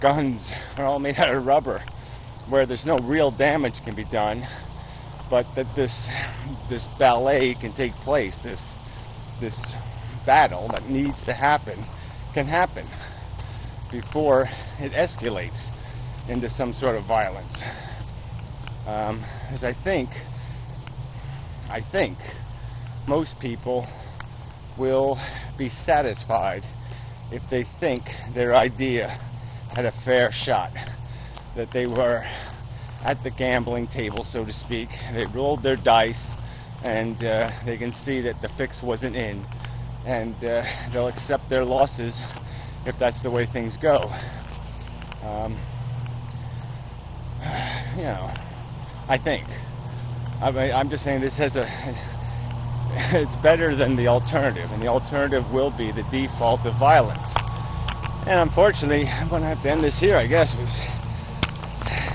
guns are all made out of rubber, where there's no real damage can be done, but that this ballet can take place, this battle that needs to happen can happen before it escalates into some sort of violence. As I think most people will be satisfied if they think their idea had a fair shot, that they were at the gambling table, so to speak. They rolled their dice, and they can see that the fix wasn't in, and they'll accept their losses if that's the way things go. I think. I'm just saying this has it's better than the alternative, and the alternative will be the default of violence. And unfortunately, I'm going to have to end this here, I guess.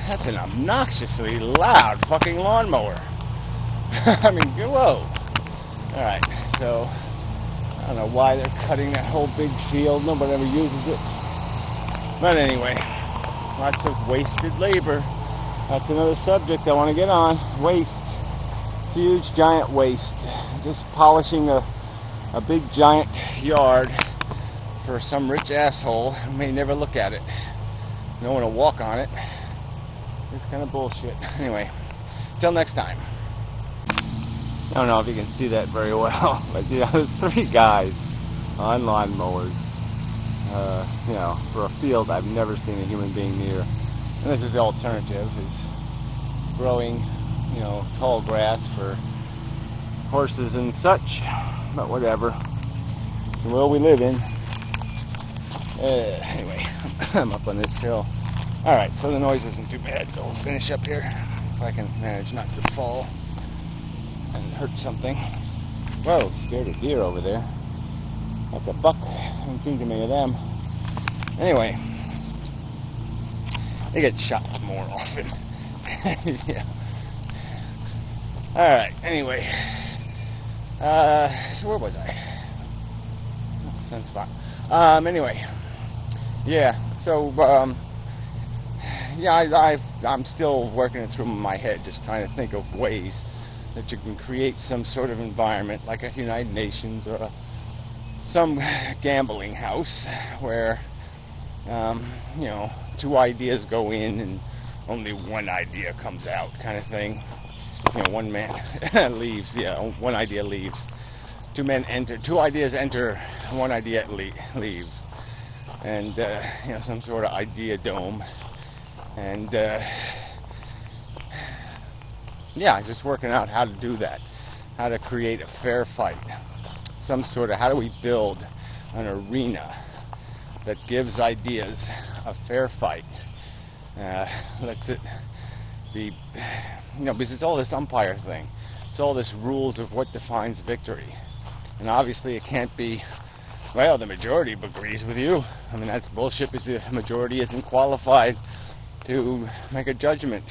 That's an obnoxiously loud fucking lawnmower. I mean, whoa. Alright, so I don't know why they're cutting that whole big field. Nobody ever uses it. But anyway, lots of wasted labor. That's another subject I want to get on. Waste. Huge, giant waste. Just polishing a big, giant yard for some rich asshole who may never look at it. No one will walk on it. This kind of bullshit. Anyway, till next time. I don't know if you can see that very well, but there's 3 guys on lawnmowers. For a field I've never seen a human being near. And this is the alternative: is growing, tall grass for horses and such. But whatever. The world we live in. Anyway, I'm up on this hill. Alright, so the noise isn't too bad, so we'll finish up here. If I can manage not to fall and hurt something. Whoa, scared a deer over there. Like a buck. I haven't seen too many of them. Anyway, they get shot more often. Yeah. Alright, anyway. So where was I? Sunspot. Anyway. Yeah, so, I'm still working it through my head, just trying to think of ways that you can create some sort of environment, like a United Nations or some gambling house, where, 2 ideas go in and only one idea comes out, kind of thing. One man leaves, one idea leaves. 2 men enter, 2 ideas enter, one idea leaves. And, some sort of idea dome. And, just working out how to do that. How to create a fair fight. How do we build an arena that gives ideas a fair fight? Lets it be, because it's all this umpire thing. It's all this rules of what defines victory. And obviously it can't be, well, the majority agrees with you. I mean, that's bullshit, because the majority isn't qualified to make a judgment.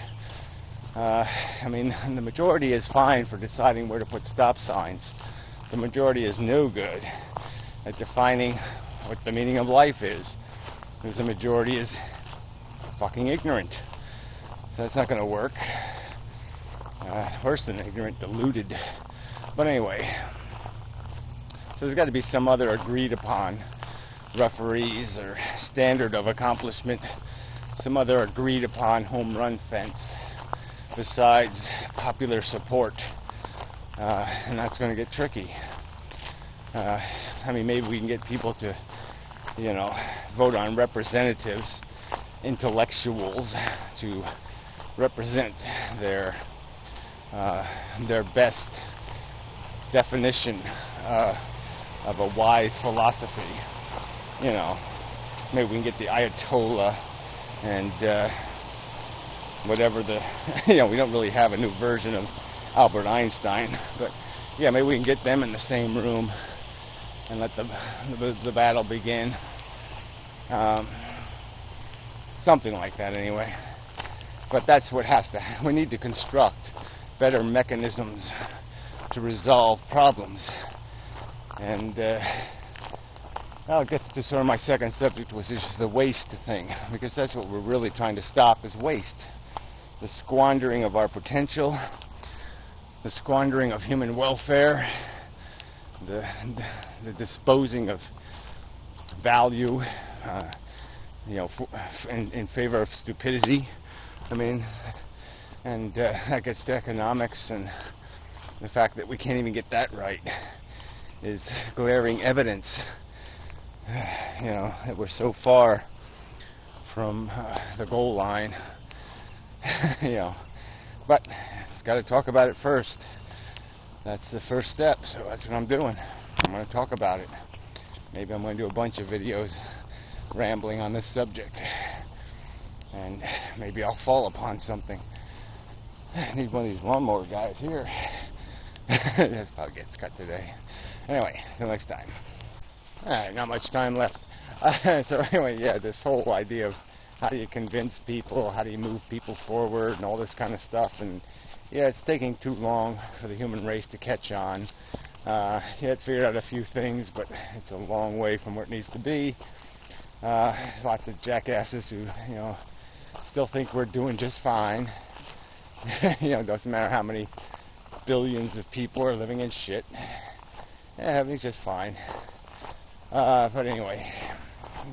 The majority is fine for deciding where to put stop signs. The majority is no good at defining what the meaning of life is, because the majority is fucking ignorant. So that's not going to work. Worse than ignorant, deluded. But anyway, so there's got to be some other agreed upon referees or standard of accomplishment, some other agreed upon home run fence besides popular support. And that's going to get tricky. Maybe we can get people to, vote on representatives, intellectuals, to represent their best definition of a wise philosophy. Maybe we can get the Ayatollah and whatever we don't really have a new version of Albert Einstein, but maybe we can get them in the same room and let the battle begin. Something like that, anyway. But that's what has to happen. We need to construct better mechanisms to resolve problems. And Now it gets to sort of my second subject, which is the waste thing, because that's what we're really trying to stop, is waste. The squandering of our potential, the squandering of human welfare, the disposing of value, in favor of stupidity. I mean, and that gets to economics, and the fact that we can't even get that right is glaring evidence, that we're so far from the goal line. But it's got to talk about it first. That's the first step, so that's what I'm doing. I'm going to talk about it. Maybe I'm going to do a bunch of videos rambling on this subject, and maybe I'll fall upon something. I need one of these lawnmower guys here. That's probably gets cut today. Anyway, till next time. Alright, not much time left. So anyway, yeah, this whole idea of how do you convince people, how do you move people forward, and all this kind of stuff. And yeah, it's taking too long for the human race to catch on. It figured out a few things, but it's a long way from where it needs to be. Lots of jackasses who, still think we're doing just fine. Doesn't matter how many billions of people are living in shit. Everything's just fine. But anyway,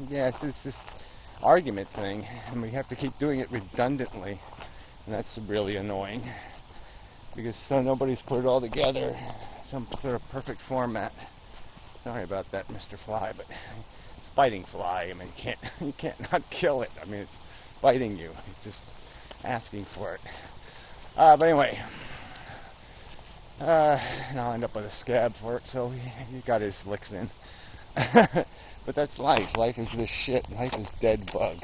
yeah, it's this argument thing, and we have to keep doing it redundantly, and that's really annoying, because nobody's put it all together, some sort of perfect format. Sorry about that, Mr. Fly, but it's biting fly. I mean, you can't not kill it. I mean, it's biting you. It's just asking for it. But anyway, and I'll end up with a scab for it, so he got his licks in. But that's life. Life is this shit. Life is dead bug.